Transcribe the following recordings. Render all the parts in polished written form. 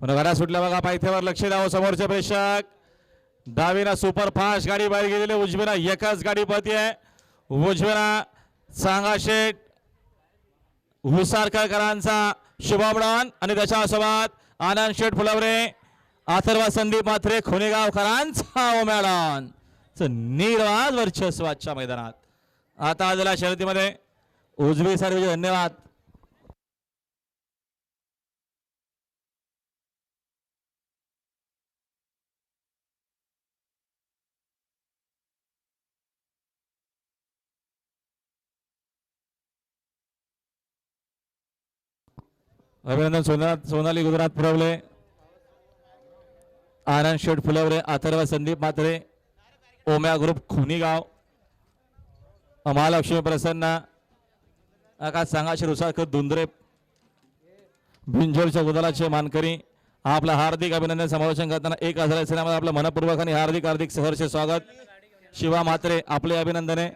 पण गाडा सुटल्या बघा पायथ्यावर लक्ष द्यावं समोरचे प्रेक्षक. डावीना सुपर फास्ट गाडी बाहेर गेलेली उजवीना एकच गाडी पळती आहे. उजवीना सांगा शेठ हुसारकरांचा शुभमडान आणि त्याच्यासोबत आनंद शेठ फुलवरे अथर्व संदीप मात्रे खुनेगावकरांचा ओमॅडॉन निर्वाद वर्चस्वाच्या मैदानात आता आलेल्या शर्यतीमध्ये उजवी सर्व धन्यवाद. अभिनंदन सोनाली गुजरात पुरवले आनंद शेठ फुलवरे अथर्व संदीप मात्रे ओम्या ग्रुप खुनीगाव महालक्ष्मी प्रसन्न आकाश सांगाशे रुसाळकर धुंद्रे भिंजोरच्या गुदलाचे मानकरी आपलं हार्दिक अभिनंदन समालोचन करताना 1000 सेनामध्ये आपलं मनपूर्वक आणि हार्दिक हार्दिक सहर्ष स्वागत. शिवा मात्रे आपले अभिनंदन आहे.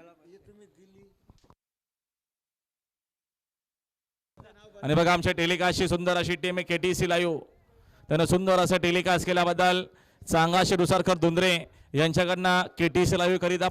आणि बघा आमच्या टेलिकास्टची सुंदर अशी टीम आहे KTC लाईव्ह. त्यानं सुंदर असं टेलिकास्ट केल्याबद्दल सांगाशे रुसाळकर धुंद्रे यांच्याकडनं KTC लाईव्ह करिता